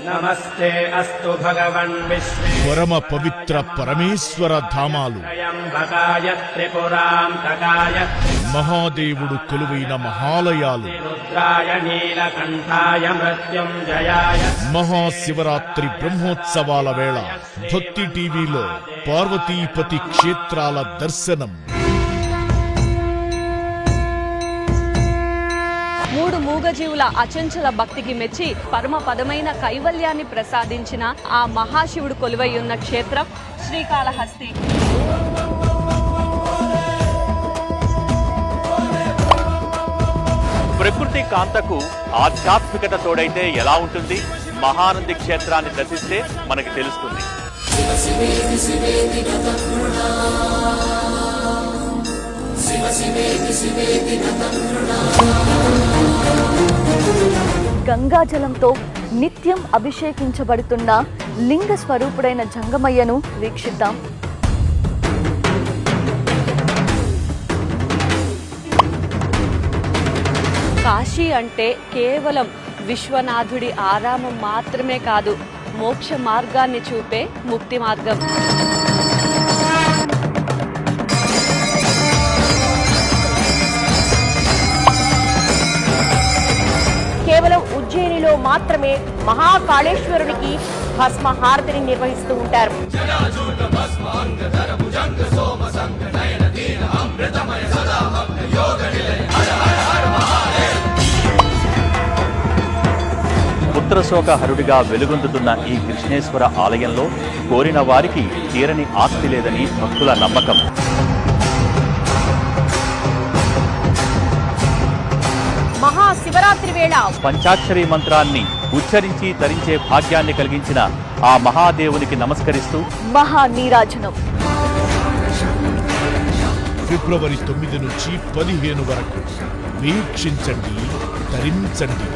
నమస్తే అస్తు భగవన్ విష్ణు పరమ పవిత్ర పరమేశ్వర ధామాలు త్రయంబకాయ త్రిపురాంతకాయ మహాదేవుడు కొలువైన మహాలయాలు రుద్రాయ నీలకంఠాయ మృత్యుంజయాయ మహాశివరాత్రి బ్రహ్మోత్సవాల వేళ భక్తి టీవీలో పార్వతీపతి క్షేత్రాల దర్శనం. 3 మూగజీవుల అచంచల భక్తికి మెచ్చి పరమ పదమైన కైవల్యాన్ని ప్రసాదించిన ఆ మహాశివుడు కొలువై ఉన్న క్షేత్రం శ్రీకాళహస్తి. ప్రకృతి కాంతకు ఆధ్యాత్మికత తోడైతే ఎలా ఉంటుంది? మహానంది క్షేత్రాన్ని దర్శిస్తే మనకి తెలుస్తుంది. గంగాజలంతో నిత్యం అభిషేకించబడుతున్న లింగ స్వరూపుడైన జంగమయ్యను వీక్షిద్దాం. కాశీ అంటే కేవలం విశ్వనాథుడి ఆరామం మాత్రమే కాదు, మోక్ష మార్గాన్ని చూపే ముక్తి మార్గం. కేవలం ఉజ్జయినిలో మాత్రమే మహాకాళేశ్వరునికి భస్మ హారతిని నిర్వహిస్తూ ఉంటారు. పుత్రశోకహరుడిగా వెలుగొందుతున్న ఈ కృష్ణేశ్వర ఆలయంలో కోరిన వారికి తీరని ఆస్తి లేదని భక్తుల నమ్మకం. మహాశివరాత్రి వేళ పంచాక్షరి మంత్రాన్ని ఉచ్చరించి ధరించే భాగ్యాన్ని కలిగించిన ఆ మహాదేవునికి నమస్కరిస్తూ మహా నీరాజనం ఫిబ్రవరి 9 నుంచి 15 వరకు వీక్షించండి, ధరించండి.